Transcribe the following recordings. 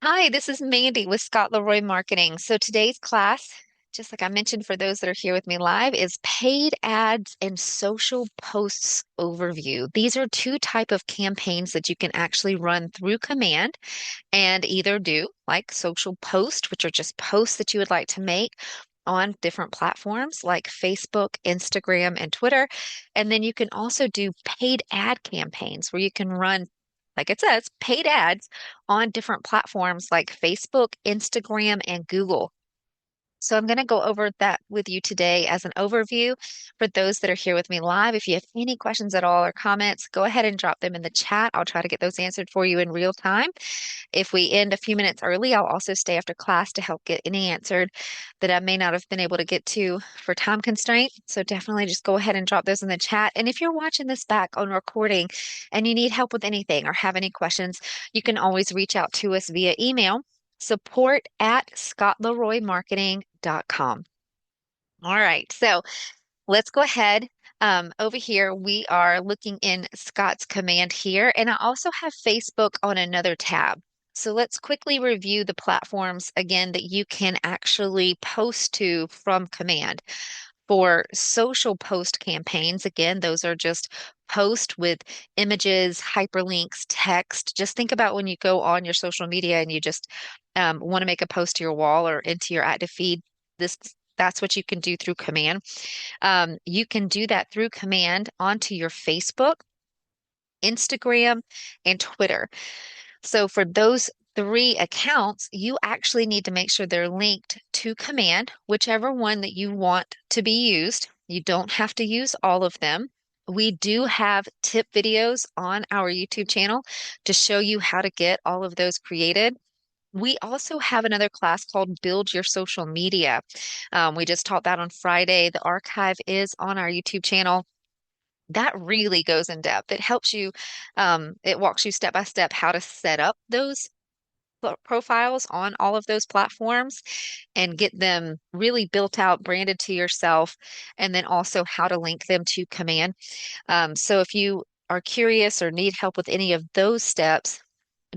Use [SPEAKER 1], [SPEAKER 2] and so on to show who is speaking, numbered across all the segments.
[SPEAKER 1] Hi, this is Mandy with Scott Leroy Marketing. So today's class, just like I mentioned for those that are here with me live, is paid ads and social posts overview. These are two type of campaigns that you can actually run through command and either do like social post, which are just posts that you would like to make on different platforms like Facebook, Instagram, and Twitter. And then you can also do paid ad campaigns where you can run, like it says, paid ads on different platforms like Facebook, Instagram, and Google. So I'm going to go over that with you today as an overview for those that are here with me live. If you have any questions at all or comments, go ahead and drop them in the chat. I'll try to get those answered for you in real time. If we end a few minutes early, I'll also stay after class to help get any answered that I may not have been able to get to for time constraint. So definitely just go ahead and drop those in the chat. And if you're watching this back on recording and you need help with anything or have any questions, you can always reach out to us via email support@scottleroymarketing.com. All right, so let's go ahead. Over here, we are looking in Scott's command here, and I also have Facebook on another tab. So let's quickly review the platforms again that you can actually post to from command. For social post campaigns, again, those are just post with images, hyperlinks, text. Just think about when you go on your social media and you just want to make a post to your wall or into your active feed. This that's what you can do through command. You can do that through command onto your Facebook, Instagram, and Twitter. So for those three accounts, you actually need to make sure they're linked to command, whichever one that you want to be used. You don't have to use all of them. We do have tip videos on our YouTube channel to show you how to get all of those created. We also have another class called Build Your Social Media. We just taught that on Friday. The archive is on our YouTube channel. That really goes in depth. It helps you, it walks you step by step how to set up those profiles on all of those platforms and get them really built out, branded to yourself, and then also how to link them to command. So if you are curious or need help with any of those steps,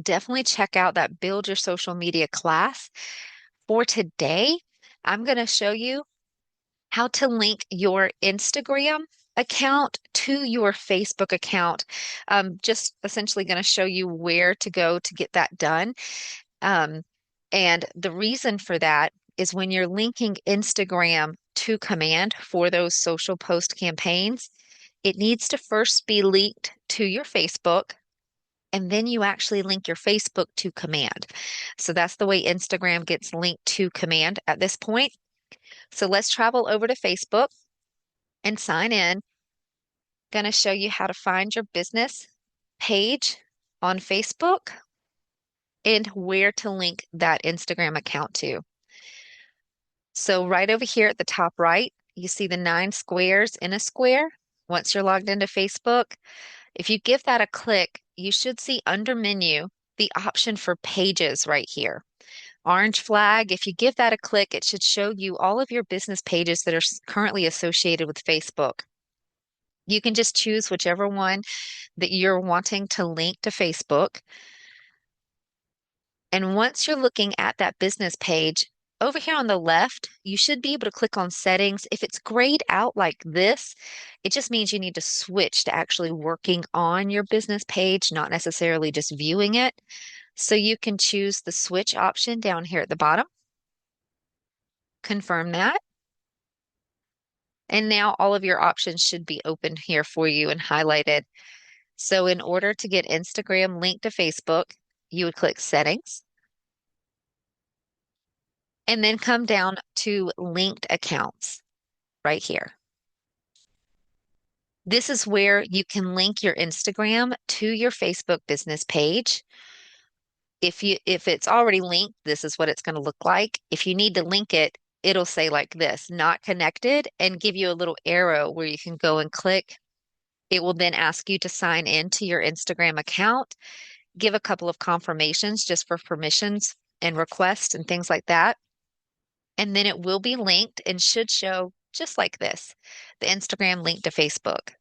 [SPEAKER 1] definitely check out that Build Your Social Media class. For today, I'm going to show you how to link your Instagram account to your Facebook account. Just essentially going to show you where to go to get that done. Um, and the reason for that is when you're linking Instagram to command for those social post campaigns, it needs to first be linked to your Facebook, and then you actually link your Facebook to command. So that's the way Instagram gets linked to command at this point. So let's travel over to Facebook and sign in. Going to show you how to find your business page on Facebook and where to link that Instagram account to. So right over here at the top right, you see the 9 squares in a square. Once you're logged into Facebook, if you give that a click, you should see under menu the option for pages right here. Orange flag, if you give that a click, it should show you all of your business pages that are currently associated with Facebook. You can just choose whichever one that you're wanting to link to Facebook. And once you're looking at that business page, over here on the left, you should be able to click on settings. If it's grayed out like this, it just means you need to switch to actually working on your business page, not necessarily just viewing it. So you can choose the switch option down here at the bottom. Confirm that. And now all of your options should be open here for you and highlighted. So in order to get Instagram linked to Facebook, you would click settings and then come down to linked accounts right here. This is where you can link your Instagram to your Facebook business page. If it's already linked, this is what it's going to look like. If you need to link it, it'll say like this, not connected, and give you a little arrow where you can go and click. It will then ask you to sign in to your Instagram account, give a couple of confirmations just for permissions and requests and things like that. And then it will be linked and should show just like this, the Instagram link to Facebook.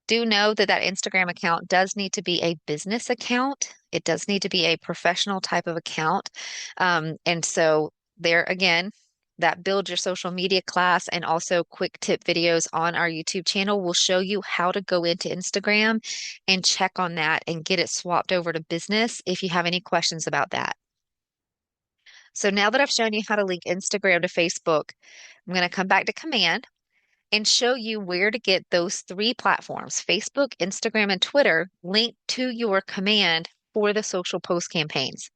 [SPEAKER 1] Do know that that Instagram account does need to be a business account. It does need to be a professional type of account. And so there again, that Build Your Social Media class and also quick tip videos on our YouTube channel will show you how to go into Instagram and check on that and get it swapped over to business if you have any questions about that. So now that I've shown you how to link Instagram to Facebook, I'm going to come back to command and show you where to get those three platforms, Facebook, Instagram, and Twitter, linked to your command for the social post campaigns.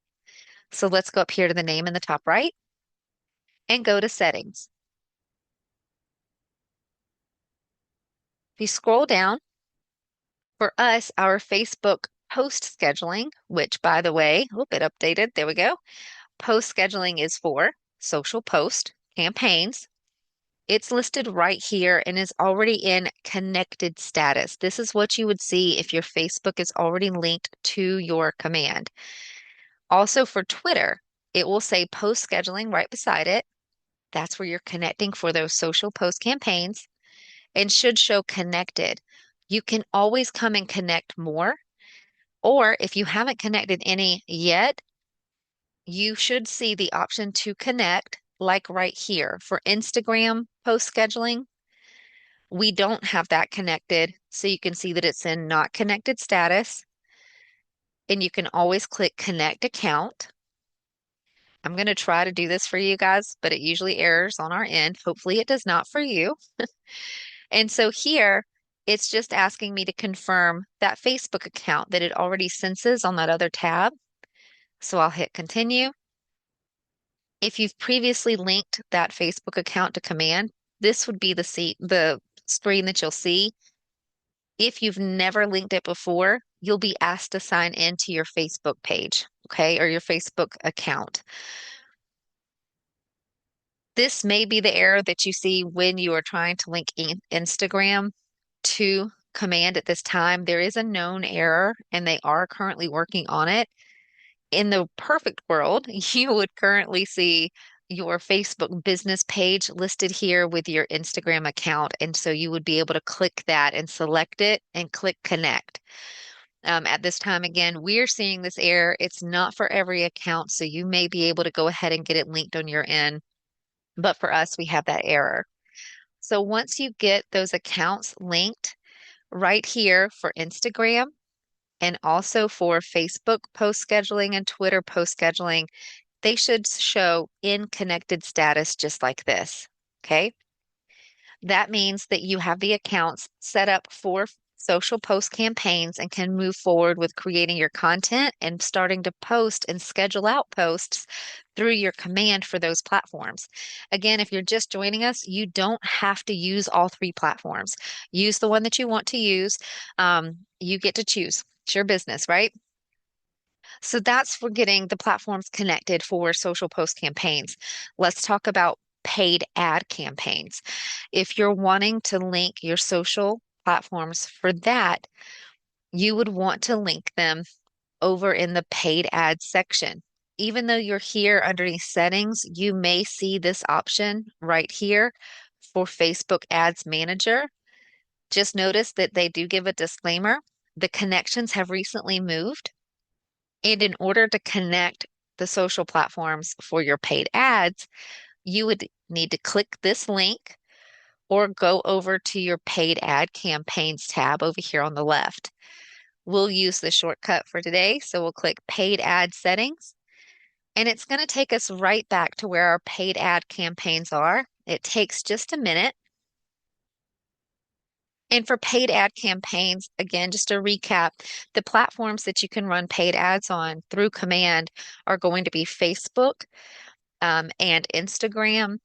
[SPEAKER 1] So let's go up here to the name in the top right and go to settings. If you scroll down, for us, our Facebook post scheduling, which by the way, whoop, it updated. There we go. Post scheduling is for social post campaigns. It's listed right here and is already in connected status. This is what you would see if your Facebook is already linked to your command. Also for Twitter, it will say post scheduling right beside it. That's where you're connecting for those social post campaigns and should show connected. You can always come and connect more, or if you haven't connected any yet, you should see the option to connect like right here. For Instagram post scheduling, we don't have that connected, so you can see that it's in not connected status, and you can always click connect account. I'm going to try to do this for you guys, but it usually errors on our end. Hopefully it does not for you. And so here, it's just asking me to confirm that Facebook account that it already senses on that other tab. So I'll hit continue. If you've previously linked that Facebook account to command, this would be the screen that you'll see. If you've never linked it before, you'll be asked to sign into your Facebook page, okay, or your Facebook account. This may be the error that you see when you are trying to link Instagram to command at this time. There is a known error, and they are currently working on it. In the perfect world, you would currently see your Facebook business page listed here with your Instagram account. And so you would be able to click that and select it and click connect. At this time, again, we're seeing this error. It's not for every account, so you may be able to go ahead and get it linked on your end. But for us, we have that error. So once you get those accounts linked right here for Instagram and also for Facebook post scheduling and Twitter post scheduling, they should show in connected status just like this. Okay. That means that you have the accounts set up for social post campaigns and can move forward with creating your content and starting to post and schedule out posts through your command for those platforms. Again, if you're just joining us, you don't have to use all three platforms. Use the one that you want to use. You get to choose. It's your business, right? So that's for getting the platforms connected for social post campaigns. Let's talk about paid ad campaigns. If you're wanting to link your social platforms for that, you would want to link them over in the paid ads section. Even though you're here underneath settings, you may see this option right here for Facebook Ads Manager. Just notice that they do give a disclaimer. The connections have recently moved. And in order to connect the social platforms for your paid ads, you would need to click this link or go over to your paid ad campaigns tab over here on the left. We'll use the shortcut for today. So we'll click paid ad settings, and it's going to take us right back to where our paid ad campaigns are. It takes just a minute. And for paid ad campaigns, again, just to recap, the platforms that you can run paid ads on through command are going to be Facebook, and Instagram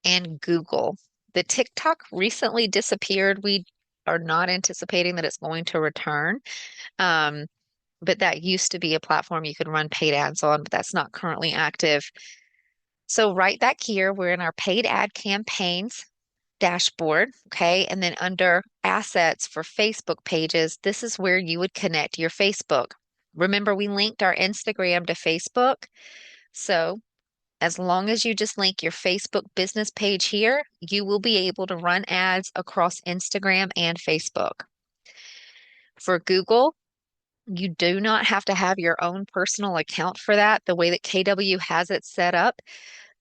[SPEAKER 1] and Google. The TikTok recently disappeared. We are not anticipating that it's going to return. Um, but that used to be a platform you could run paid ads on, but that's not currently active. So right back here, we're in our paid ad campaigns dashboard, okay? And then under assets for Facebook pages, this is where you would connect your Facebook. Remember, we linked our Instagram to Facebook. So as long as you just link your Facebook business page here, you will be able to run ads across Instagram and Facebook. For Google, You do not have to have your own personal account for that. The way that KW has it set up,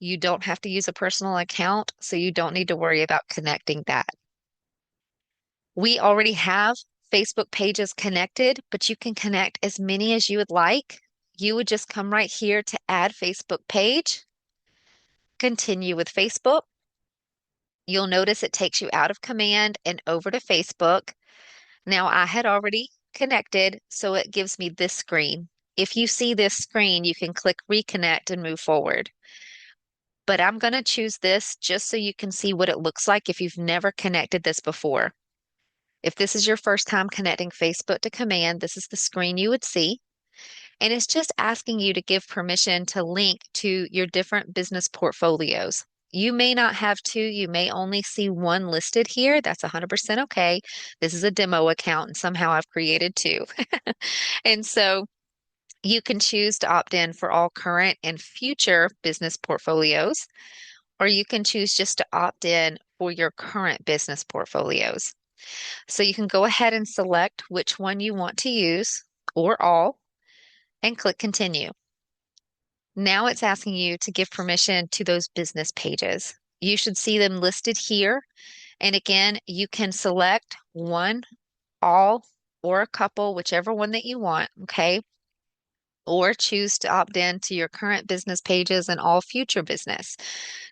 [SPEAKER 1] you don't have to use a personal account, so you don't need to worry about connecting that. We already have Facebook pages connected, but you can connect as many as you would like. You would just come right here to add Facebook page, continue with Facebook. You'll notice it takes you out of command and over to Facebook. Now I had already connected, so it gives me this screen. If you see this screen, you can click reconnect and move forward. But I'm going to choose this just so you can see what it looks like if you've never connected this before. If this is your first time connecting Facebook to Command, this is the screen you would see. And it's just asking you to give permission to link to your different business portfolios. You may not have two, you may only see one listed here. That's 100% okay. This is a demo account, and somehow I've created two. And so you can choose to opt in for all current and future business portfolios, or you can choose just to opt in for your current business portfolios. So you can go ahead and select which one you want to use or all and click continue. Now it's asking you to give permission to those business pages. You should see them listed here. And again, you can select one, all, or a couple, whichever one that you want, okay? Or choose to opt in to your current business pages and all future business.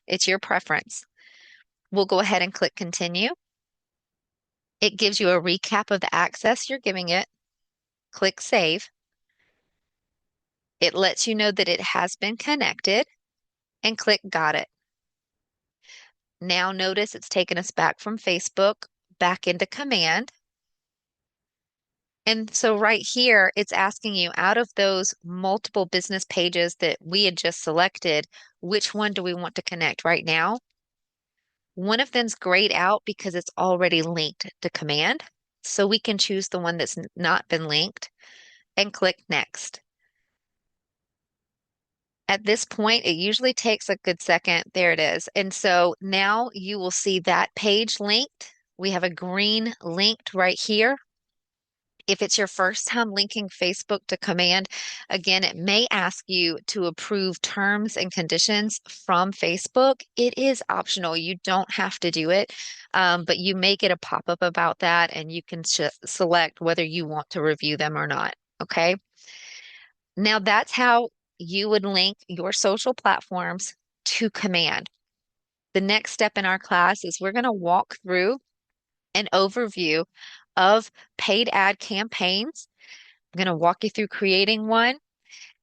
[SPEAKER 1] It's your preference. We'll go ahead and click continue. It gives you a recap of the access you're giving it. Click save. It lets you know that it has been connected and click got it. Now notice it's taken us back from Facebook back into command. And so right here, it's asking you out of those multiple business pages that we had just selected, which one do we want to connect right now? One of them's grayed out because it's already linked to command. So we can choose the one that's not been linked and click next. At this point, it usually takes a good second. There it is. And so now you will see that page linked. We have a green linked right here. If it's your first time linking Facebook to command, again, it may ask you to approve terms and conditions from Facebook. It is optional. You don't have to do it, but you may get a pop-up about that and you can select whether you want to review them or not. Okay. Now that's how you would link your social platforms to command. The next step in our class is we're going to walk through an overview of paid ad campaigns. I'm going to walk you through creating one.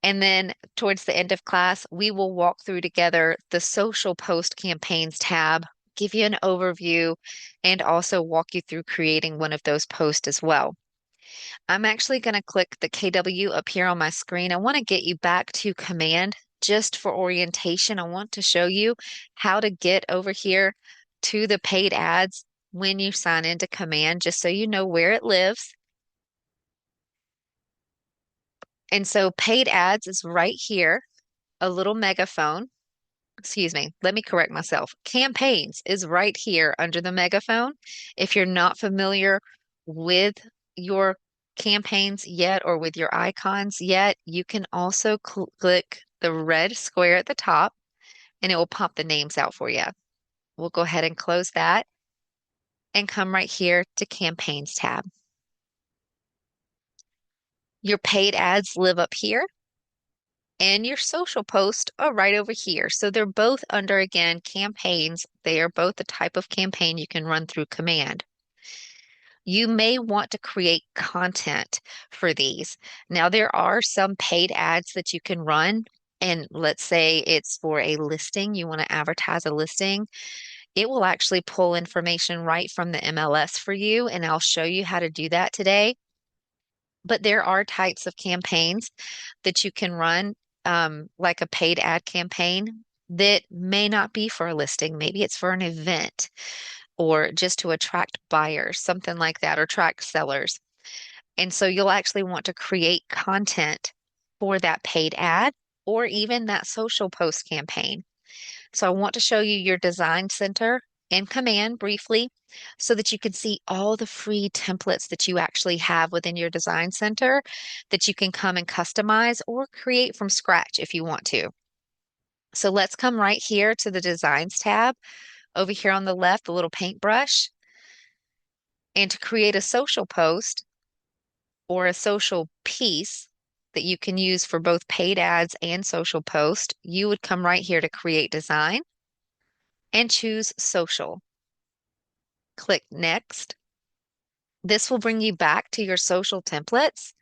[SPEAKER 1] And then towards the end of class, we will walk through together the social post campaigns tab, give you an overview, and also walk you through creating one of those posts as well. I'm actually going to click the KW up here on my screen. I want to get you back to command just for orientation. I want to show you how to get over here to the paid ads when you sign into command, just so you know where it lives. And so paid ads is right here, a little megaphone. Excuse me, let me correct myself. Campaigns is right here under the megaphone. If you're not familiar with your campaigns yet or with your icons yet, you can also click the red square at the top and it will pop the names out for you. We'll go ahead and close that and come right here to Campaigns tab. Your paid ads live up here and your social posts are right over here. So they're both under, again, campaigns. They are both the type of campaign you can run through command. You may want to create content for these. Now, there are some paid ads that you can run. And let's say it's for a listing, you want to advertise a listing. It will actually pull information right from the MLS for you. And I'll show you how to do that today. But there are types of campaigns that you can run, like a paid ad campaign that may not be for a listing. Maybe it's for an event or just to attract buyers, something like that, or attract sellers. And so you'll actually want to create content for that paid ad or even that social post campaign. So I want to show you your design center in Command briefly so that you can see all the free templates that you actually have within your design center that you can come and customize or create from scratch if you want to. So let's come right here to the Designs tab over here on the left, the little paintbrush. And to create a social post or a social piece that you can use for both paid ads and social post, you would come right here to create design and choose social. Click next. This will bring you back to your social templates.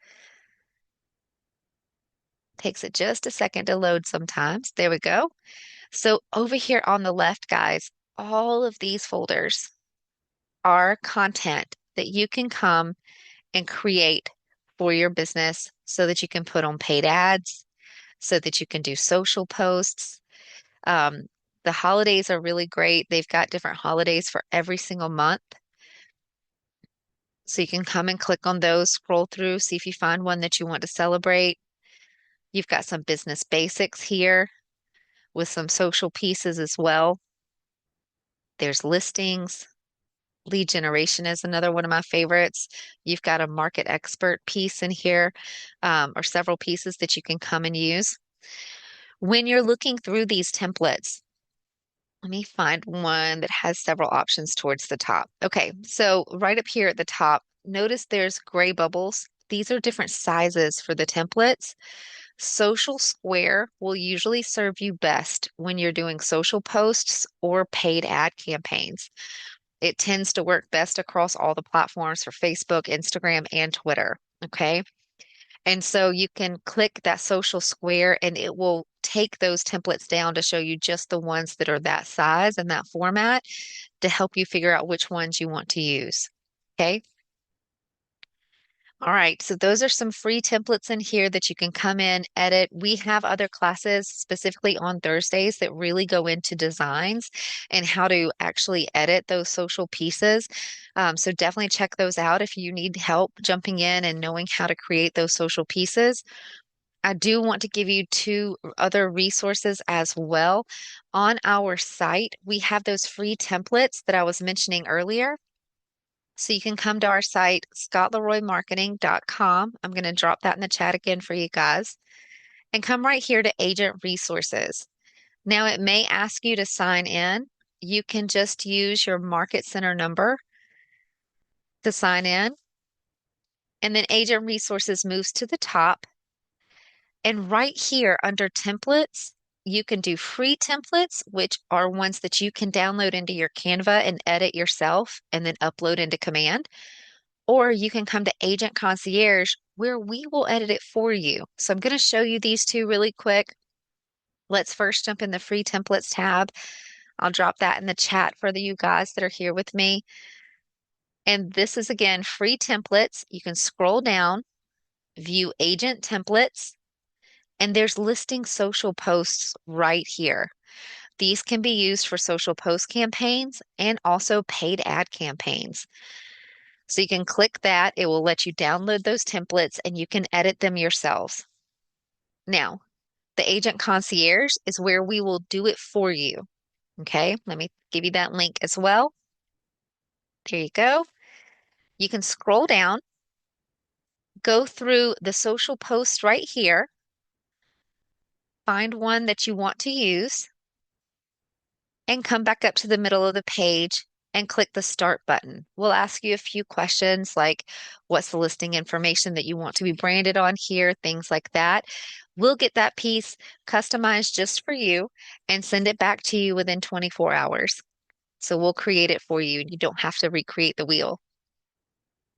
[SPEAKER 1] Takes it just a second to load sometimes. There we go. So over here on the left, guys, all of these folders are content that you can come and create for your business so that you can put on paid ads, so that you can do social posts. Um, the holidays are really great. They've got different holidays for every single month. So you can come and click on those, scroll through, see if you find one that you want to celebrate. You've got some business basics here with some social pieces as well. There's listings. Lead generation is another one of my favorites. You've got a market expert piece in here, or several pieces that you can come and use. When you're looking through these templates, let me find one that has several options towards the top. Okay, so right up here at the top, notice there's gray bubbles. These are different sizes for the templates. Social Square will usually serve you best when you're doing social posts or paid ad campaigns. It tends to work best across all the platforms for Facebook, Instagram, and Twitter. Okay. And so you can click that social square and it will take those templates down to show you just the ones that are that size and that format to help you figure out which ones you want to use. Okay. All right, so those are some free templates in here that you can come in, edit. We have other classes specifically on Thursdays that really go into designs and how to actually edit those social pieces. So definitely check those out if you need help jumping in and knowing how to create those social pieces. I do want to give you two other resources as well. On our site, we have those free templates that I was mentioning earlier. So you can come to our site, scottleroymarketing.com. I'm going to drop that in the chat again for you guys. And come right here to Agent Resources. Now it may ask you to sign in. You can just use your Market Center number to sign in. And then Agent Resources moves to the top. And right here under templates, you can do free templates, which are ones that you can download into your Canva and edit yourself and then upload into Command. Or you can come to Agent Concierge where we will edit it for you. So I'm going to show you these two really quick. Let's first jump in the free templates tab. I'll drop that in the chat for you guys that are here with me. And this is again free templates. You can scroll down, view agent templates, and there's listing social posts right here. These can be used for social post campaigns and also paid ad campaigns. So you can click that. It will let you download those templates and you can edit them yourselves. Now, the Agent Concierge is where we will do it for you. Okay, let me give you that link as well. There you go. You can scroll down, go through the social posts right here, find one that you want to use, and come back up to the middle of the page and click the Start button. We'll ask you a few questions like what's the listing information that you want to be branded on here, things like that. We'll get that piece customized just for you and send it back to you within 24 hours. So we'll create it for you and you don't have to recreate the wheel.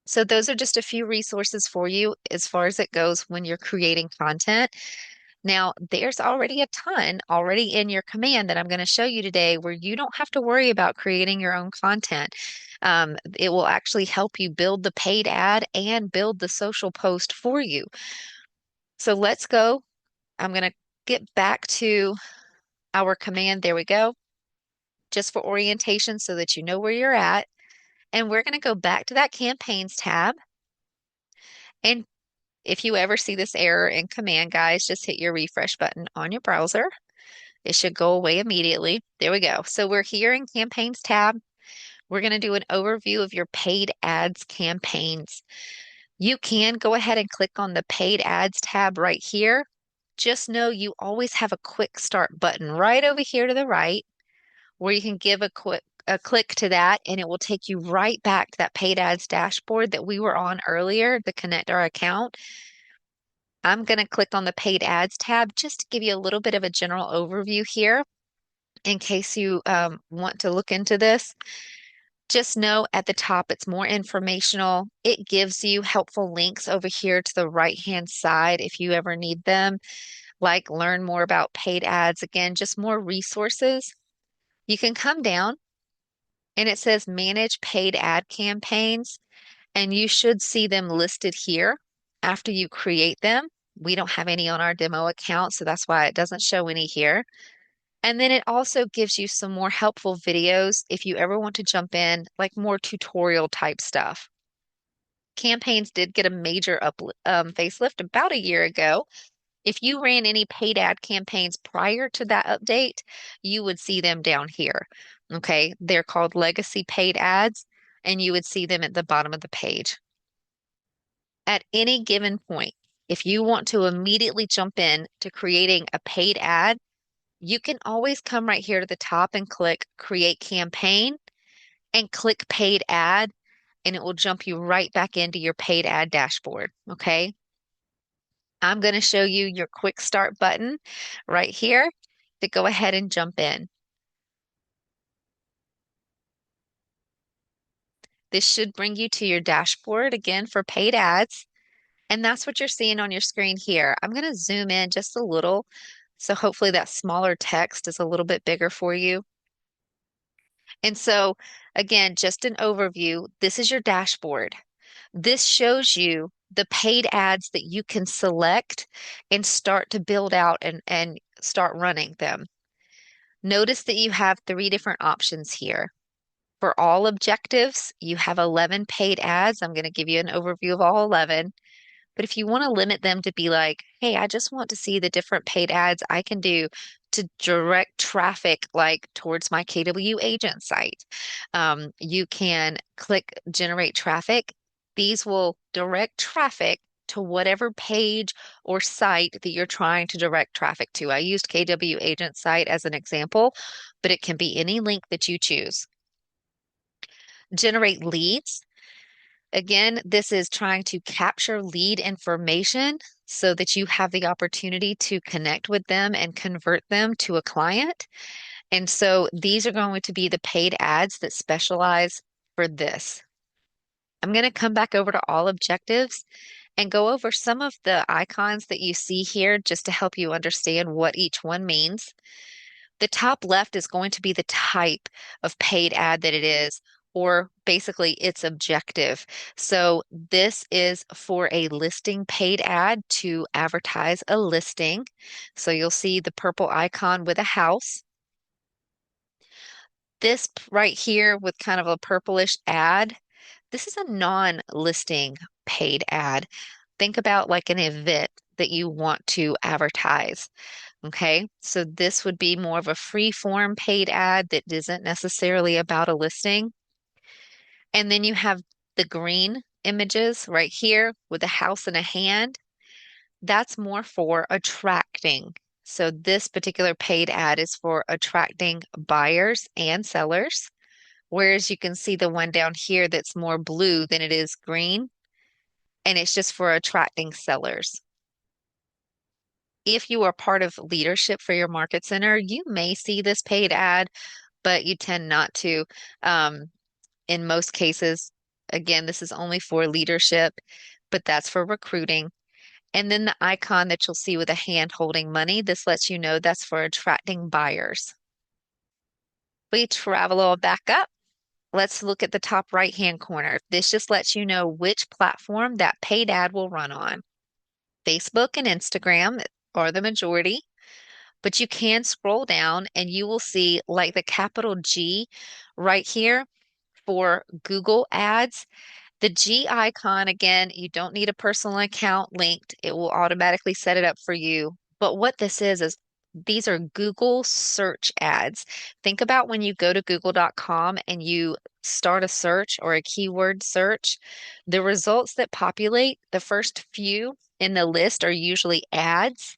[SPEAKER 1] So those are just a few resources for you as far as it goes when you're creating content. Now, there's already a ton already in your command that I'm going to show you today where you don't have to worry about creating your own content. It will actually help you build the paid ad and build the social post for you. So let's go. I'm going to get back to our command. There we go. Just for orientation so that you know where you're at. And we're going to go back to that campaigns tab. And if you ever see this error in command, guys, just hit your refresh button on your browser It should go away immediately. There we go. So we're here in Campaigns tab. We're going to do an overview of your paid ads campaigns. You can go ahead and click on the paid ads tab right here. Just know you always have a quick start button right over here to the right where you can give a click to that and it will take you right back to that paid ads dashboard that we were on earlier to connect our account. I'm going to click on the paid ads tab just to give you a little bit of a general overview here in case you want to look into this. Just know at the top it's more informational. It gives you helpful links over here to the right-hand side if you ever need them, like learn more about paid ads. Again, just more resources. You can come down and it says manage paid ad campaigns, and you should see them listed here after you create them. We don't have any on our demo account, so that's why it doesn't show any here. And then it also gives you some more helpful videos if you ever want to jump in, like more tutorial type stuff. Campaigns did get a major facelift about a year ago. If you ran any paid ad campaigns prior to that update, you would see them down here. Okay, they're called legacy paid ads, and you would see them at the bottom of the page. At any given point, if you want to immediately jump in to creating a paid ad, you can always come right here to the top and click Create Campaign and click Paid Ad, and it will jump you right back into your paid ad dashboard. Okay. I'm going to show you your quick start button right here to go ahead and jump in. This should bring you to your dashboard again for paid ads. And that's what you're seeing on your screen here. I'm going to zoom in just a little. So hopefully that smaller text is a little bit bigger for you. And so again, just an overview. This is your dashboard. This shows you the paid ads that you can select and start to build out and start running them. Notice that you have three different options here. For all objectives, you have 11 paid ads. I'm going to give you an overview of all 11. But if you want to limit them to be like, hey, I just want to see the different paid ads I can do to direct traffic like towards my KW agent site, you can click generate traffic. These will direct traffic to whatever page or site that you're trying to direct traffic to. I used KW agent site as an example, but it can be any link that you choose. Generate leads. Again, this is trying to capture lead information so that you have the opportunity to connect with them and convert them to a client. And so these are going to be the paid ads that specialize for this. I'm going to come back over to all objectives and go over some of the icons that you see here just to help you understand what each one means. The top left is going to be the type of paid ad that it is, or basically its objective. So this is for a listing paid ad to advertise a listing. So you'll see the purple icon with a house. This right here with kind of a purplish ad, this is a non-listing paid ad. Think about like an event that you want to advertise. Okay, so this would be more of a free form paid ad that isn't necessarily about a listing. And then you have the green images right here with a house and a hand. That's more for attracting. So this particular paid ad is for attracting buyers and sellers. Whereas you can see the one down here that's more blue than it is green, and it's just for attracting sellers. If you are part of leadership for your market center, you may see this paid ad, but you tend not to. In most cases, again, this is only for leadership, but that's for recruiting. And then the icon that you'll see with a hand holding money, this lets you know that's for attracting buyers. We travel back up. Let's look at the top right-hand corner. This just lets you know which platform that paid ad will run on. Facebook and Instagram are the majority, but you can scroll down and you will see like the capital G right here for Google Ads. The G icon, again, you don't need a personal account linked. It will automatically set it up for you. But what this is These are Google search ads. Think about when you go to google.com and you start a search or a keyword search, the results that populate, the first few in the list are usually ads.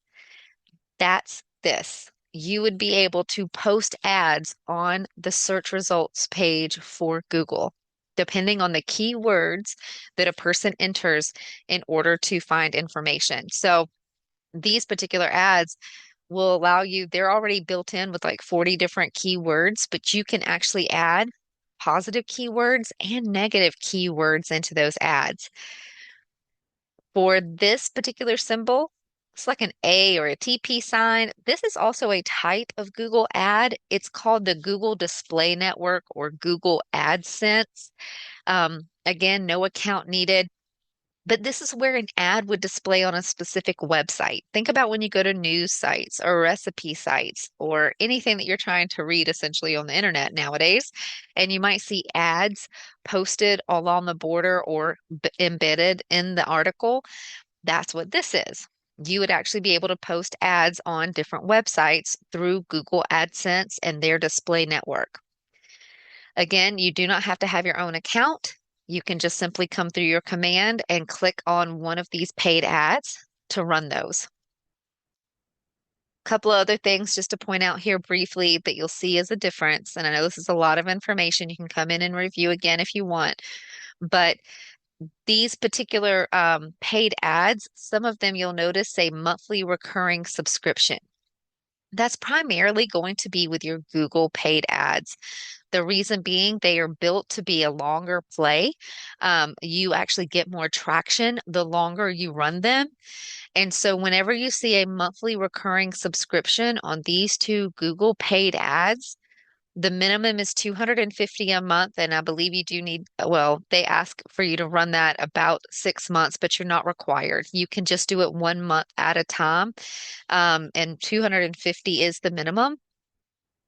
[SPEAKER 1] That's this. You would be able to post ads on the search results page for Google, depending on the keywords that a person enters in order to find information. So these particular ads will allow you, they're already built in with like 40 different keywords, but you can actually add positive keywords and negative keywords into those ads. For this particular symbol, it's like an A or a TP sign. This is also a type of Google ad. It's called the Google Display Network or Google AdSense. Again, no account needed. But this is where an ad would display on a specific website. Think about when you go to news sites or recipe sites or anything that you're trying to read essentially on the internet nowadays. And you might see ads posted along the border or embedded in the article. That's what this is. You would actually be able to post ads on different websites through Google AdSense and their display network. Again, you do not have to have your own account. You can just simply come through your command and click on one of these paid ads to run those. A couple of other things just to point out here briefly that you'll see as a difference. And I know this is a lot of information. You can come in and review again if you want. But these particular paid ads, some of them you'll notice say monthly recurring subscription. That's primarily going to be with your Google paid ads. The reason being they are built to be a longer play. You actually get more traction the longer you run them. And so whenever you see a monthly recurring subscription on these two Google paid ads, the minimum is 250 a month, and I believe you do need, well, they ask for you to run that about 6 months, but you're not required. You can just do it 1 month at a time, and 250 is the minimum.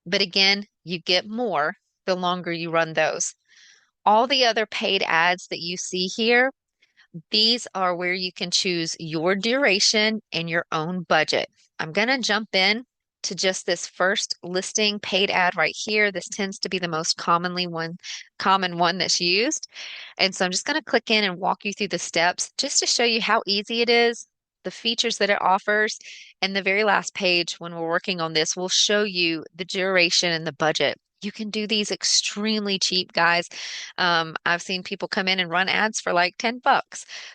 [SPEAKER 1] But again, you get more the longer you run those. All the other paid ads that you see here, these are where you can choose your duration and your own budget. I'm going to jump in to just this first listing paid ad right here. This tends to be the most common one that's used. And so I'm just going to click in and walk you through the steps just to show you how easy it is, the features that it offers. And the very last page, when we're working on this, will show you the duration and the budget. You can do these extremely cheap, guys. I've seen people come in and run ads for like $10.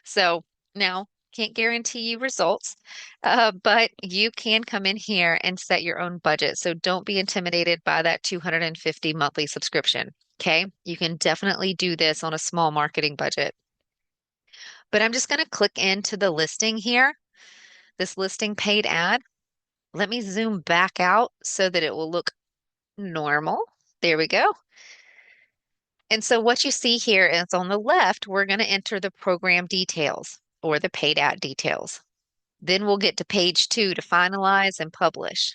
[SPEAKER 1] So now can't guarantee you results, but you can come in here and set your own budget. So don't be intimidated by that 250 monthly subscription. Okay. You can definitely do this on a small marketing budget. But I'm just going to click into the listing here, this listing paid ad. Let me zoom back out so that it will look normal. There we go. And so what you see here is on the left, we're going to enter the program details or the paid ad details. Then we'll get to page 2 to finalize and publish.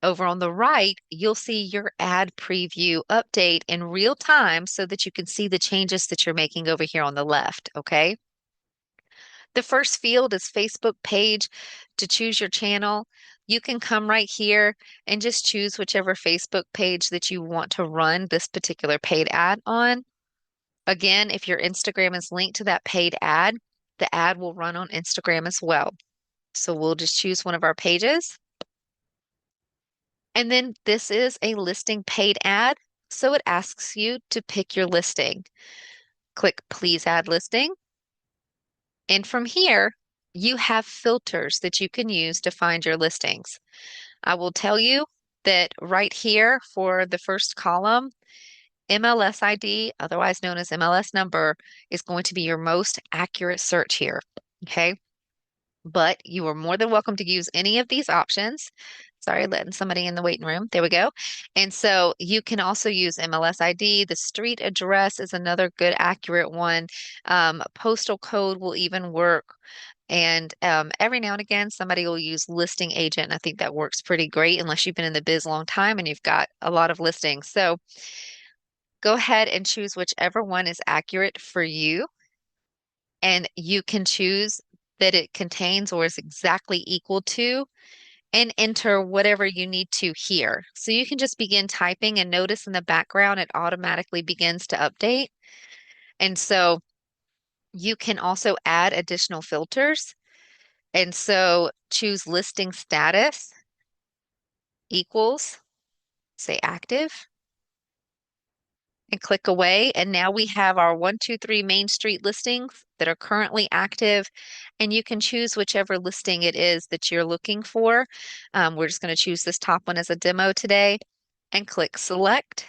[SPEAKER 1] Over on the right, you'll see your ad preview update in real time so that you can see the changes that you're making over here on the left, okay? The first field is Facebook page. To choose your channel, you can come right here and just choose whichever Facebook page that you want to run this particular paid ad on. Again, if your Instagram is linked to that paid ad, the ad will run on Instagram as well. So we'll just choose one of our pages. And then this is a listing paid ad. So it asks you to pick your listing. Click Please Add Listing. And from here, you have filters that you can use to find your listings. I will tell you that right here for the first column, MLS ID, otherwise known as MLS number, is going to be your most accurate search here. Okay. But you are more than welcome to use any of these options. Sorry, letting somebody in the waiting room. There we go. And so you can also use MLS ID. The street address is another good, accurate one. Postal code will even work. And every now and again, somebody will use listing agent. And I think that works pretty great unless you've been in the biz a long time and you've got a lot of listings. So go ahead and choose whichever one is accurate for you. And you can choose that it contains or is exactly equal to and enter whatever you need to here. So you can just begin typing and notice in the background it automatically begins to update. And so you can also add additional filters. And so choose listing status equals, say active, and click away. And now we have our 123 Main Street listings that are currently active. And you can choose whichever listing it is that you're looking for. We're just going to choose this top one as a demo today and click select.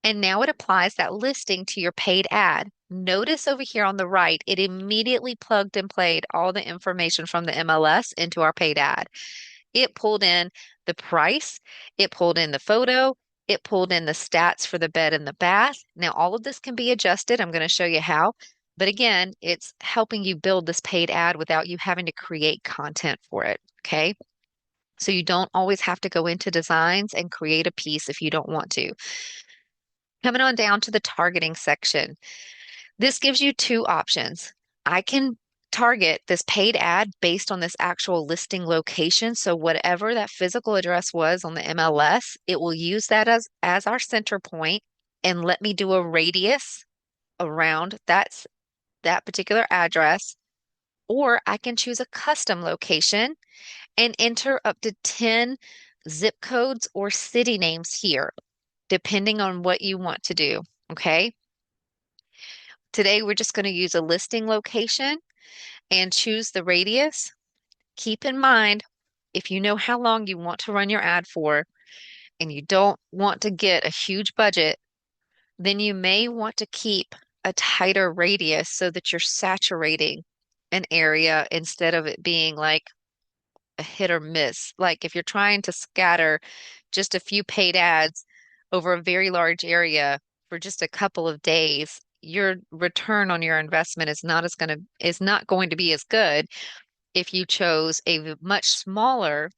[SPEAKER 1] And now it applies that listing to your paid ad. Notice over here on the right, it immediately plugged and played all the information from the MLS into our paid ad. It pulled in the price, it pulled in the photo, it pulled in the stats for the bed and the bath. Now, all of this can be adjusted. I'm going to show you how. But again, it's helping you build this paid ad without you having to create content for it. Okay. So you don't always have to go into designs and create a piece if you don't want to. Coming on down to the targeting section. This gives you two options. I can target this paid ad based on this actual listing location. So whatever that physical address was on the MLS, it will use that as our center point and let me do a radius around that particular address. Or I can choose a custom location and enter up to 10 zip codes or city names here, depending on what you want to do. Okay. Today, we're just going to use a listing location and choose the radius. Keep in mind, if you know how long you want to run your ad for and you don't want to get a huge budget, then you may want to keep a tighter radius so that you're saturating an area instead of it being like a hit or miss. Like if you're trying to scatter just a few paid ads over a very large area for just a couple of days, your return on your investment is not going to be as good if you chose a much smaller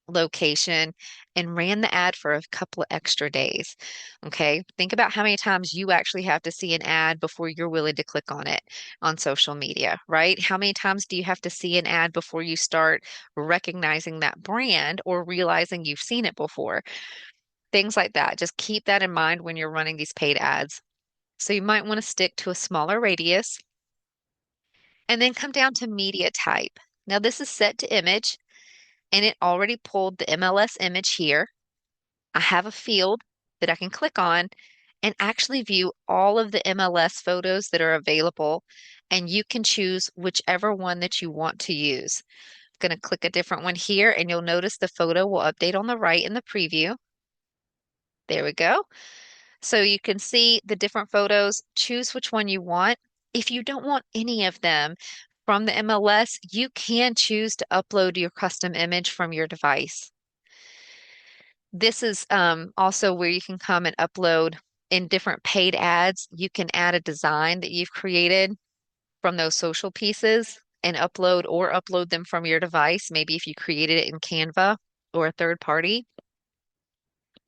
[SPEAKER 1] location and ran the ad for a couple of extra days. Okay. Think about how many times you actually have to see an ad before you're willing to click on it on social media, right? How many times do you have to see an ad before you start recognizing that brand or realizing you've seen it before? Things like that. Just keep that in mind when you're running these paid ads. So you might want to stick to a smaller radius and then come down to media type. Now this is set to image and it already pulled the MLS image here. I have a field that I can click on and actually view all of the MLS photos that are available, and you can choose whichever one that you want to use. I'm going to click a different one here, and you'll notice the photo will update on the right in the preview. There we go. So you can see the different photos, choose which one you want. If you don't want any of them from the MLS, you can choose to upload your custom image from your device. This is also where you can come and upload in different paid ads. You can add a design that you've created from those social pieces and upload them from your device. Maybe if you created it in Canva or a third party.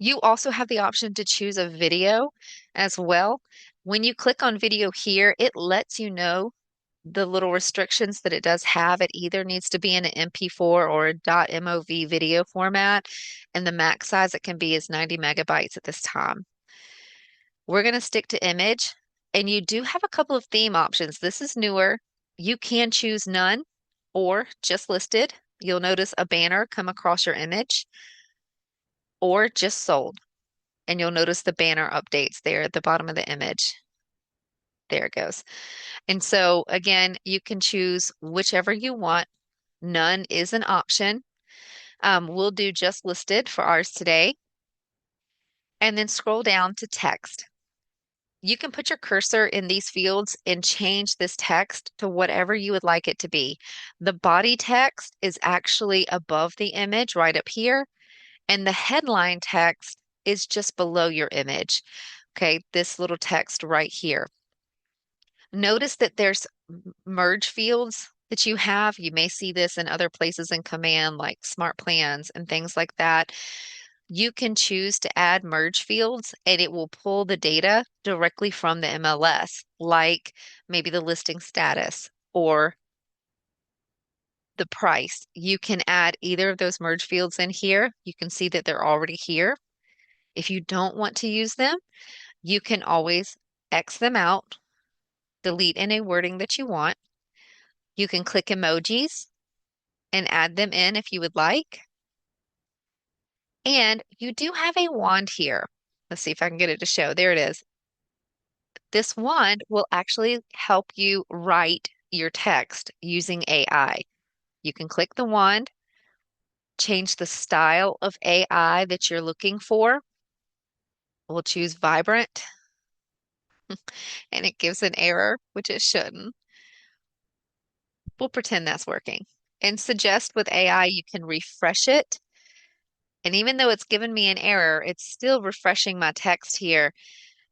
[SPEAKER 1] You also have the option to choose a video as well. When you click on video here, it lets you know the little restrictions that it does have. It either needs to be in an MP4 or a .mov video format, and the max size it can be is 90 megabytes at this time. We're going to stick to image, and you do have a couple of theme options. This is newer. You can choose none or just listed. You'll notice a banner come across your image or just sold, and you'll notice the banner updates there at the bottom of the image. There it goes. And so again, you can choose whichever you want. None is an option. We'll do just listed for ours today. And then scroll down to text. You can put your cursor in these fields and change this text to whatever you would like it to be. The body text is actually above the image right up here, and the headline text is just below your image. Okay, this little text right here. Notice that there's merge fields that you have. You may see this in other places in Command, like Smart Plans and things like that. You can choose to add merge fields and it will pull the data directly from the MLS, like maybe the listing status or the price. You can add either of those merge fields in here. You can see that they're already here. If you don't want to use them, you can always X them out, delete any wording that you want. You can click emojis and add them in if you would like. And you do have a wand here. Let's see if I can get it to show. There it is. This wand will actually help you write your text using AI. You can click the wand, change the style of AI that you're looking for. We'll choose vibrant, and it gives an error, which it shouldn't. We'll pretend that's working. And suggest with AI, you can refresh it. And even though it's given me an error, it's still refreshing my text here.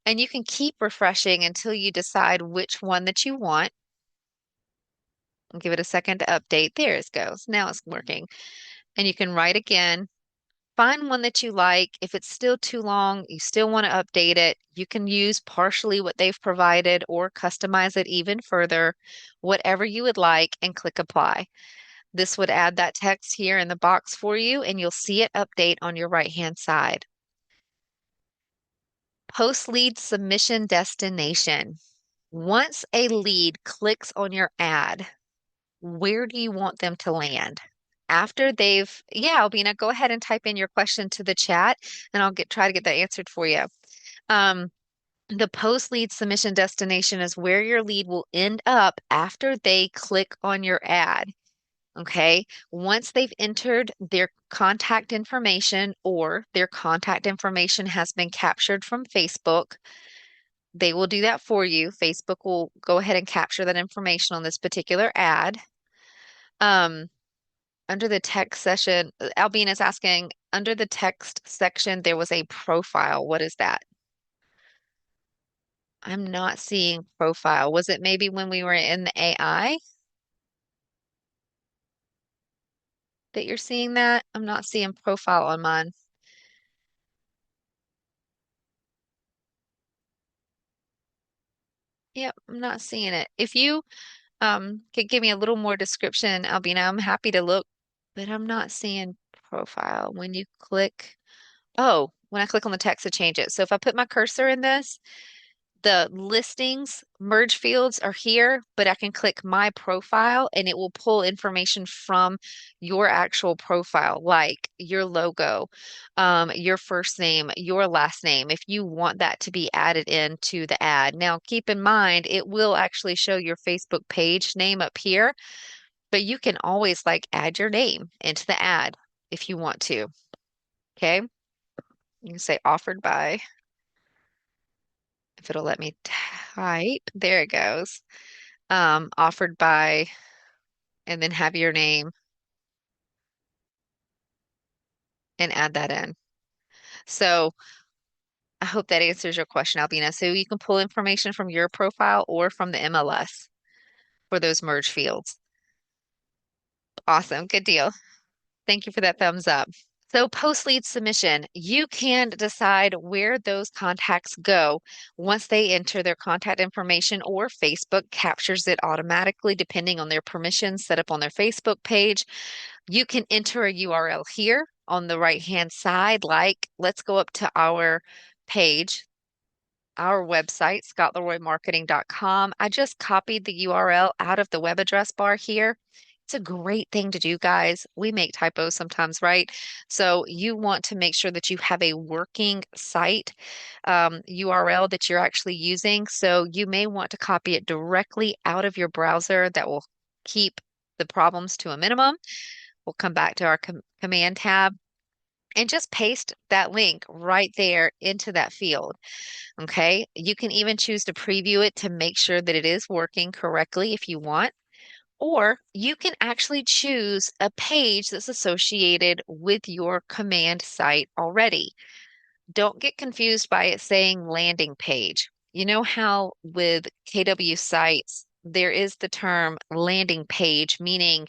[SPEAKER 1] And you can keep refreshing until you decide which one that you want. I'll give it a second to update. There it goes. Now it's working. And you can write again. Find one that you like. If it's still too long, you still want to update it, you can use partially what they've provided or customize it even further, whatever you would like, and click apply. This would add that text here in the box for you, and you'll see it update on your right-hand side. Post lead submission destination. Once a lead clicks on your ad, where do you want them to land? After they've, yeah, Albina, go ahead and type in your question to the chat and I'll try to get that answered for you. Um, the post lead submission destination is where your lead will end up after they click on your ad. Okay. Once they've entered their contact information or their contact information has been captured from Facebook, they will do that for you. Facebook will go ahead and capture that information on this particular ad. Um, Under the text session, Albina is asking, under the text section, there was a profile. What is that? I'm not seeing profile. Was it maybe when we were in the AI that you're seeing that? I'm not seeing profile on mine. Yep, I'm not seeing it. If you could give me a little more description, Albina, I'm happy to look, but I'm not seeing profile. When you click, oh, when I click on the text to change it. So if I put my cursor in this, the listings merge fields are here, but I can click my profile and it will pull information from your actual profile, like your logo, your first name, your last name, if you want that to be added into the ad. Now, keep in mind, it will actually show your Facebook page name up here, but you can always like add your name into the ad if you want to. Okay. You can say offered by, if it'll let me type, there it goes. Offered by, and then have your name and add that in. So I hope that answers your question, Albina. So you can pull information from your profile or from the MLS for those merge fields. Awesome. Good deal. Thank you for that thumbs up. So post lead submission, you can decide where those contacts go once they enter their contact information, or Facebook captures it automatically depending on their permissions set up on their Facebook page. You can enter a URL here on the right-hand side, like let's go up to our page, our website, scottleroymarketing.com. I just copied the URL out of the web address bar here. It's a great thing to do, guys. We make typos sometimes, right? So you want to make sure that you have a working site URL that you're actually using. So you may want to copy it directly out of your browser. That will keep the problems to a minimum. We'll come back to our command tab and just paste that link right there into that field. Okay. You can even choose to preview it to make sure that it is working correctly if you want. Or you can actually choose a page that's associated with your command site already. Don't get confused by it saying landing page. You know how with KW sites, there is the term landing page, meaning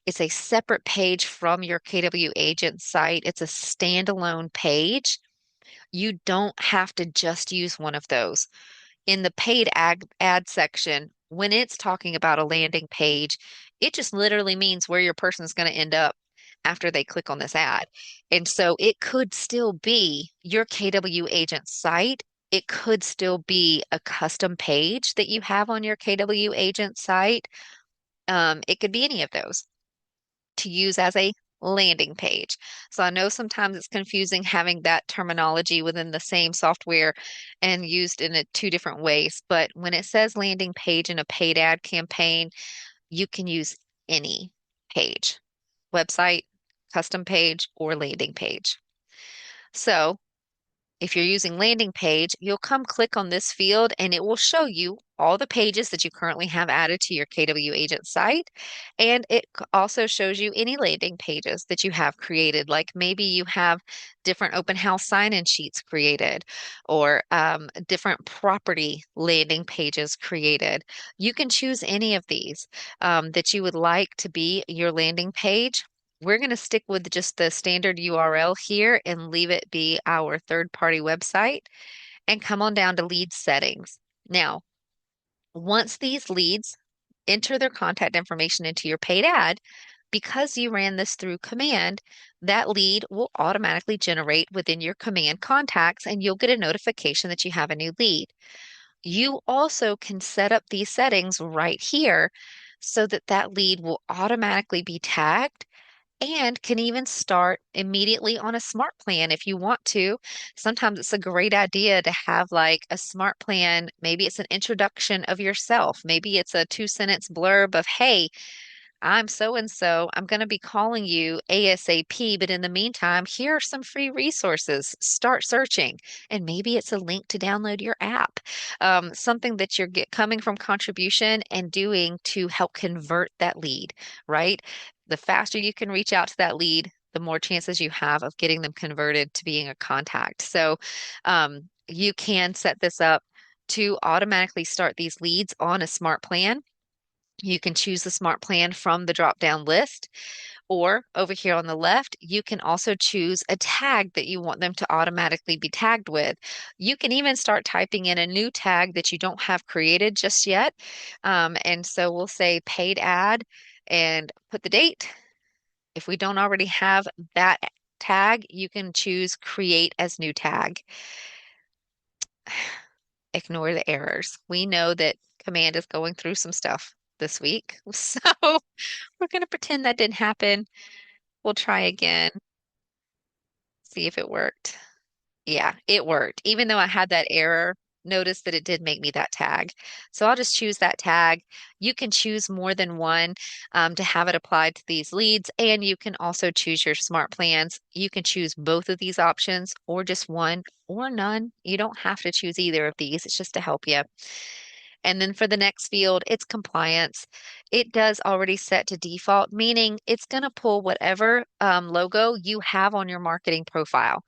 [SPEAKER 1] it's a separate page from your KW agent site. It's a standalone page. You don't have to just use one of those. In the paid ad section, when it's talking about a landing page, It just literally means where your person's going to end up after they click on this ad. And so it could still be your KW agent site. It could still be a custom page that you have on your KW agent site. It could be any of those to use as a landing page. So I know sometimes it's confusing having that terminology within the same software and used in two different ways. But when it says landing page in a paid ad campaign, you can use any page, website, custom page, or landing page. So if you're using landing page, you'll come click on this field and it will show you all the pages that you currently have added to your KW agent site. And it also shows you any landing pages that you have created. Like maybe you have different open house sign-in sheets created or different property landing pages created. You can choose any of these that you would like to be your landing page. We're going to stick with just the standard URL here and leave it be our third-party website and come on down to lead settings. Now, once these leads enter their contact information into your paid ad, because you ran this through command, that lead will automatically generate within your command contacts and you'll get a notification that you have a new lead. You also can set up these settings right here so that that lead will automatically be tagged and can even start immediately on a smart plan if you want to. Sometimes it's a great idea to have like a smart plan. Maybe it's an introduction of yourself. Maybe it's a two-sentence blurb of, hey, I'm so and so. I'm going to be calling you ASAP, but in the meantime, here are some free resources. Start searching. And maybe it's a link to download your app, something that you're coming from contribution and doing to help convert that lead, right? The faster you can reach out to that lead, the more chances you have of getting them converted to being a contact. So you can set this up to automatically start these leads on a smart plan. You can choose the smart plan from the drop-down list, or over here on the left, you can also choose a tag that you want them to automatically be tagged with. You can even start typing in a new tag that you don't have created just yet. And so we'll say paid ad and put the date. If we don't already have that tag, you can choose create as new tag. Ignore the errors. We know that Command is going through some stuff this week. So we're going to pretend that didn't happen. We'll try again, see if it worked. Yeah, it worked. Even though I had that error, notice that it did make me that tag. So I'll just choose that tag. You can choose more than one to have it applied to these leads, and you can also choose your smart plans. You can choose both of these options or just one or none. You don't have to choose either of these. It's just to help you. And then for the next field, it's compliance. It does already set to default, meaning it's going to pull whatever logo you have on your marketing profile.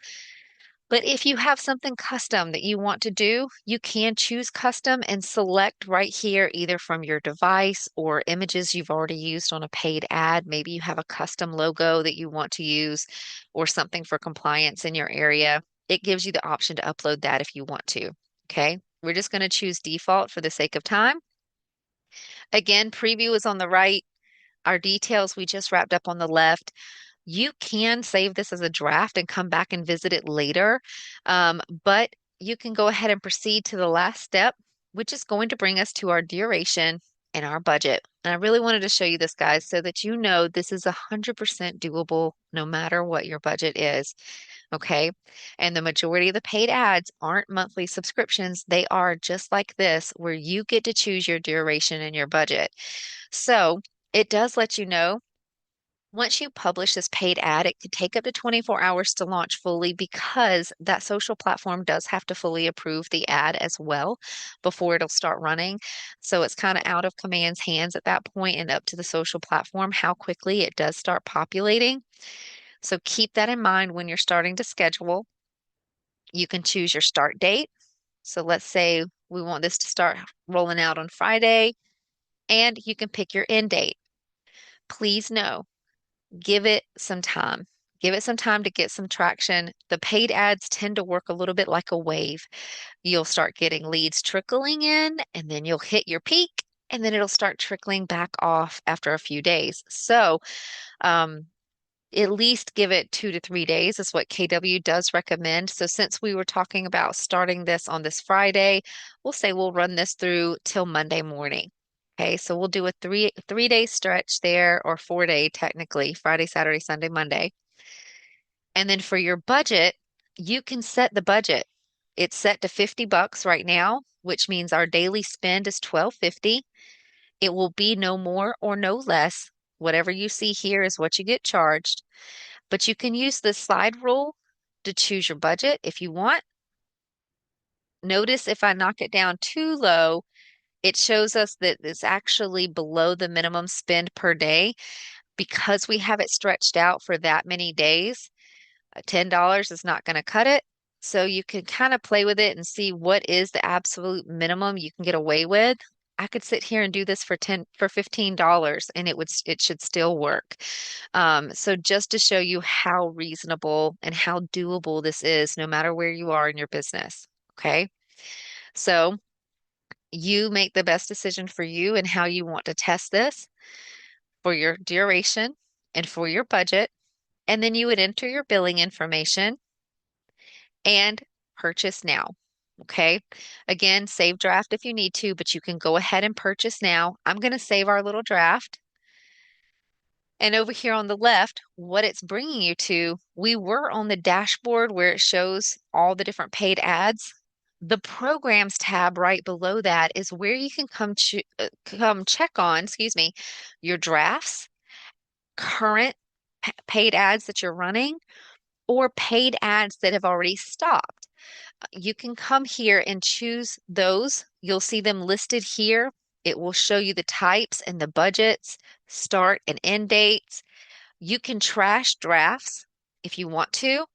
[SPEAKER 1] But if you have something custom that you want to do, you can choose custom and select right here, either from your device or images you've already used on a paid ad. Maybe you have a custom logo that you want to use or something for compliance in your area. It gives you the option to upload that if you want to. Okay. We're just going to choose default for the sake of time. Again, preview is on the right. Our details we just wrapped up on the left. You can save this as a draft and come back and visit it later, but you can go ahead and proceed to the last step, which is going to bring us to our duration and our budget. And I really wanted to show you this, guys, so that you know this is 100% doable no matter what your budget is. Okay. And the majority of the paid ads aren't monthly subscriptions. They are just like this, where you get to choose your duration and your budget. So it does let you know once you publish this paid ad, it could take up to 24 hours to launch fully because that social platform does have to fully approve the ad as well before it'll start running. So it's kind of out of Command's hands at that point and up to the social platform how quickly it does start populating. So keep that in mind when you're starting to schedule. You can choose your start date. So let's say we want this to start rolling out on Friday, and you can pick your end date. Please know, give it some time. Give it some time to get some traction. The paid ads tend to work a little bit like a wave. You'll start getting leads trickling in, and then you'll hit your peak, and then it'll start trickling back off after a few days. So, um, at least give it 2 to 3 days is what KW does recommend. So since we were talking about starting this on this Friday, we'll say we'll run this through till Monday morning. Okay, so we'll do a three day stretch there, or 4 day technically, Friday, Saturday, Sunday, Monday. And then for your budget, you can set the budget. It's set to $50 right now, which means our daily spend is $12.50. It will be no more or no less. Whatever you see here is what you get charged. But you can use the slide rule to choose your budget if you want. Notice if I knock it down too low, it shows us that it's actually below the minimum spend per day because we have it stretched out for that many days. $10 is not going to cut it. So you can kind of play with it and see what is the absolute minimum you can get away with. I could sit here and do this for $15 and it should still work. So just to show you how reasonable and how doable this is, no matter where you are in your business. Okay. So you make the best decision for you and how you want to test this for your duration and for your budget. And then you would enter your billing information and purchase now. Okay. Again, save draft if you need to, but you can go ahead and purchase now. I'm going to save our little draft. And over here on the left, what it's bringing you to, we were on the dashboard where it shows all the different paid ads. The programs tab right below that is where you can come check on, excuse me, your drafts, current paid ads that you're running, or paid ads that have already stopped. You can come here and choose those. You'll see them listed here. It will show you the types and the budgets, start and end dates. You can trash drafts if you want to.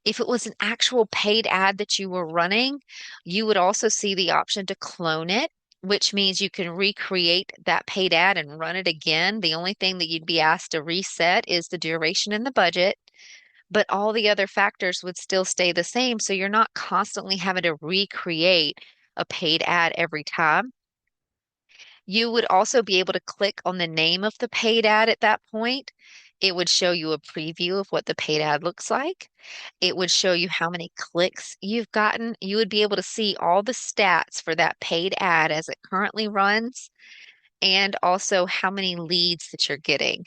[SPEAKER 1] If it was an actual paid ad that you were running, you would also see the option to clone it, which means you can recreate that paid ad and run it again. The only thing that you'd be asked to reset is the duration and the budget, but all the other factors would still stay the same. So you're not constantly having to recreate a paid ad every time. You would also be able to click on the name of the paid ad at that point. It would show you a preview of what the paid ad looks like. It would show you how many clicks you've gotten. You would be able to see all the stats for that paid ad as it currently runs, and also how many leads that you're getting.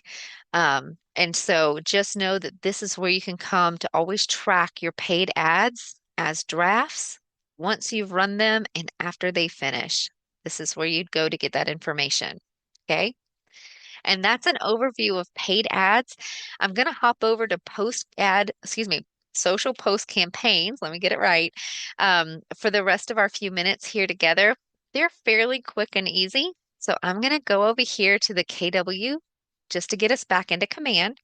[SPEAKER 1] And so just know that this is where you can come to always track your paid ads as drafts once you've run them and after they finish. This is where you'd go to get that information. Okay. And that's an overview of paid ads. I'm going to hop over to social post campaigns. Let me get it right. For the rest of our few minutes here together, they're fairly quick and easy. So I'm going to go over here to the KW just to get us back into command.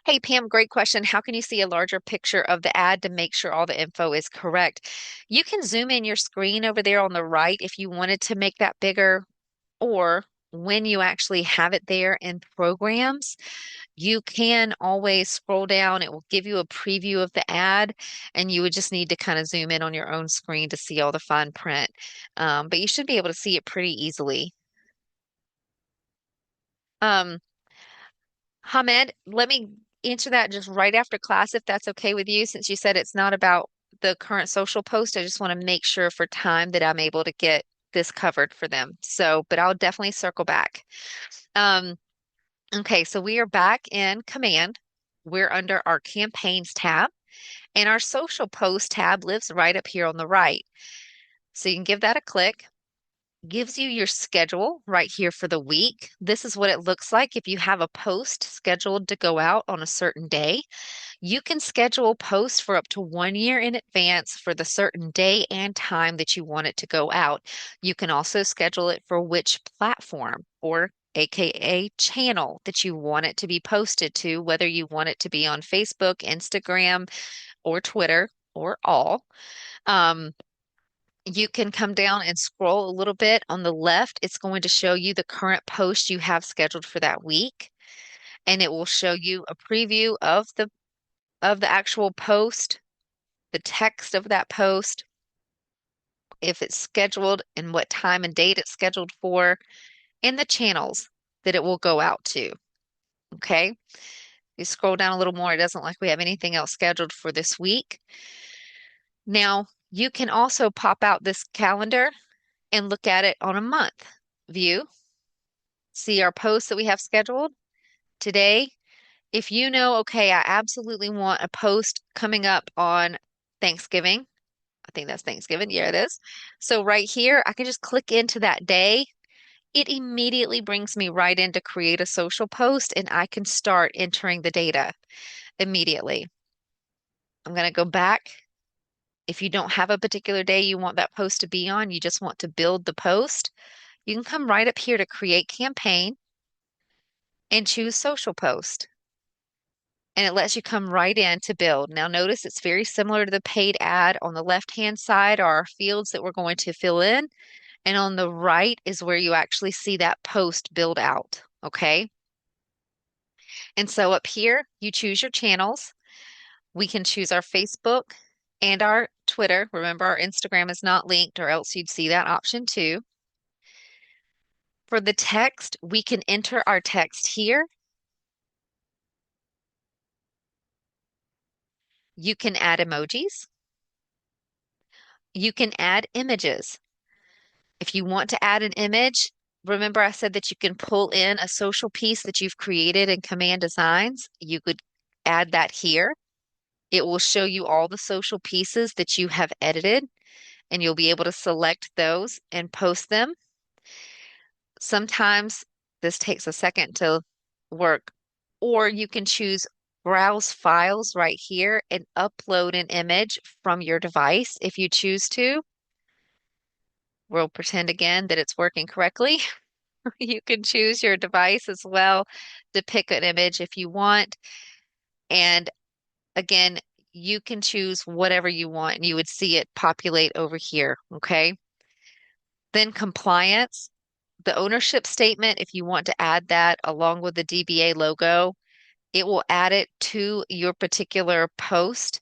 [SPEAKER 1] Hey, Pam, great question. How can you see a larger picture of the ad to make sure all the info is correct? You can zoom in your screen over there on the right if you wanted to make that bigger, or when you actually have it there in programs, you can always scroll down. It will give you a preview of the ad, and you would just need to kind of zoom in on your own screen to see all the fine print. But you should be able to see it pretty easily. Um, Hamed, let me answer that just right after class, if that's okay with you, since you said it's not about the current social post. I just want to make sure for time that I'm able to get this covered for them. So, but I'll definitely circle back. Um, okay, so we are back in command. We're under our campaigns tab, and our social post tab lives right up here on the right. So you can give that a click. Gives you your schedule right here for the week. This is what it looks like if you have a post scheduled to go out on a certain day. You can schedule posts for up to 1 year in advance for the certain day and time that you want it to go out. You can also schedule it for which platform, or AKA channel, that you want it to be posted to, whether you want it to be on Facebook, Instagram, or Twitter, or all. Um, you can come down and scroll a little bit on the left. It's going to show you the current post you have scheduled for that week, and it will show you a preview of the actual post, the text of that post, if it's scheduled and what time and date it's scheduled for, and the channels that it will go out to. Okay. You scroll down a little more, it doesn't like we have anything else scheduled for this week. Now, you can also pop out this calendar and look at it on a month view. See our posts that we have scheduled today. If you know, okay, I absolutely want a post coming up on Thanksgiving. I think that's Thanksgiving. Yeah, it is. So right here, I can just click into that day. It immediately brings me right in to create a social post and I can start entering the data immediately. I'm going to go back. If you don't have a particular day you want that post to be on, you just want to build the post, you can come right up here to create campaign and choose social post. And it lets you come right in to build. Now notice it's very similar to the paid ad. On the left-hand side are our fields that we're going to fill in. And on the right is where you actually see that post build out. Okay. And so up here, you choose your channels. We can choose our Facebook and our Twitter. Remember, our Instagram is not linked, or else you'd see that option too. For the text, we can enter our text here. You can add emojis. You can add images. If you want to add an image, remember I said that you can pull in a social piece that you've created in Command Designs. You could add that here. It will show you all the social pieces that you have edited, and you'll be able to select those and post them. Sometimes this takes a second to work, or you can choose Browse Files right here and upload an image from your device if you choose to. We'll pretend again that it's working correctly. You can choose your device as well to pick an image if you want. And again, you can choose whatever you want and you would see it populate over here. Okay. Then compliance, the ownership statement, if you want to add that along with the DBA logo, it will add it to your particular post.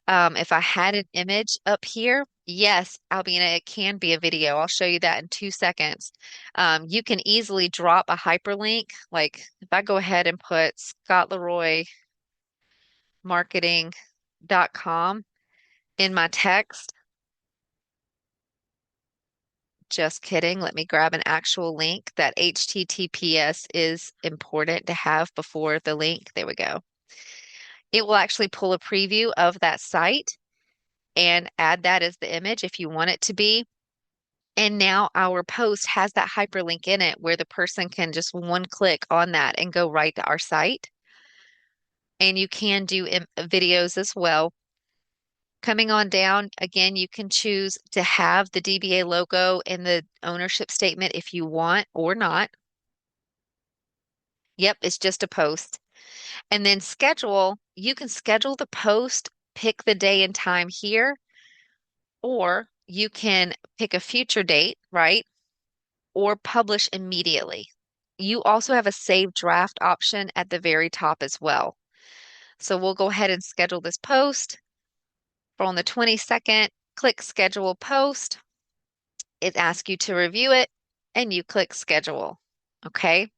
[SPEAKER 1] If I had an image up here, yes, Albina, it can be a video. I'll show you that in 2 seconds. You can easily drop a hyperlink. Like if I go ahead and put scottleroymarketing.com in my text, just kidding. Let me grab an actual link. That HTTPS is important to have before the link. There we go. It will actually pull a preview of that site and add that as the image if you want it to be. And now our post has that hyperlink in it where the person can just one click on that and go right to our site. And you can do videos as well. Coming on down, again, you can choose to have the DBA logo in the ownership statement if you want or not. Yep, it's just a post. And then schedule, you can schedule the post, pick the day and time here, or you can pick a future date, right? Or publish immediately. You also have a save draft option at the very top as well. So we'll go ahead and schedule this post for on the 22nd. Click schedule post. It asks you to review it and you click schedule. Okay.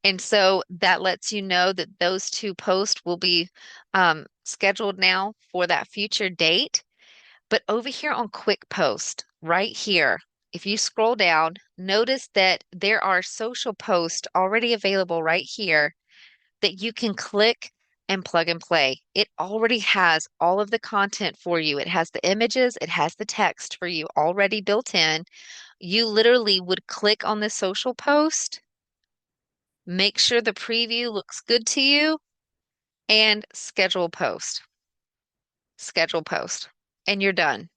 [SPEAKER 1] And so that lets you know that those two posts will be scheduled now for that future date. But over here on quick post, right here, if you scroll down, notice that there are social posts already available right here that you can click and plug and play. It already has all of the content for you. It has the images, it has the text for you already built in. You literally would click on the social post, make sure the preview looks good to you, and schedule post, and you're done.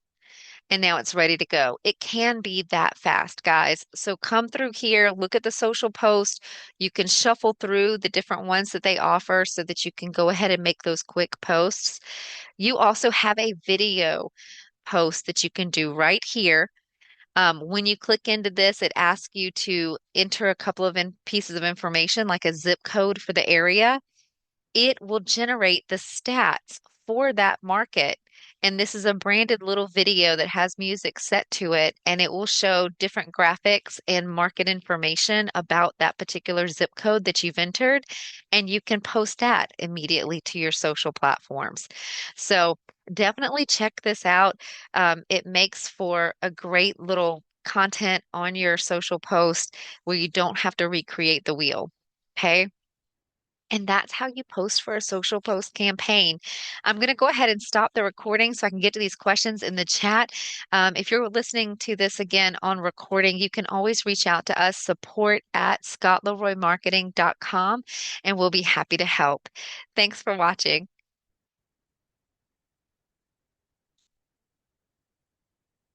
[SPEAKER 1] And now it's ready to go. It can be that fast, guys. So come through here, look at the social post. You can shuffle through the different ones that they offer so that you can go ahead and make those quick posts. You also have a video post that you can do right here. When you click into this, it asks you to enter a couple of pieces of information, like a zip code for the area. It will generate the stats for that market. And this is a branded little video that has music set to it, and it will show different graphics and market information about that particular zip code that you've entered. And you can post that immediately to your social platforms. So definitely check this out. It makes for a great little content on your social post where you don't have to recreate the wheel. Okay. And that's how you post for a social post campaign. I'm going to go ahead and stop the recording so I can get to these questions in the chat. If you're listening to this again on recording, you can always reach out to us, support@scottleroymarketing.com, and we'll be happy to help. Thanks for watching.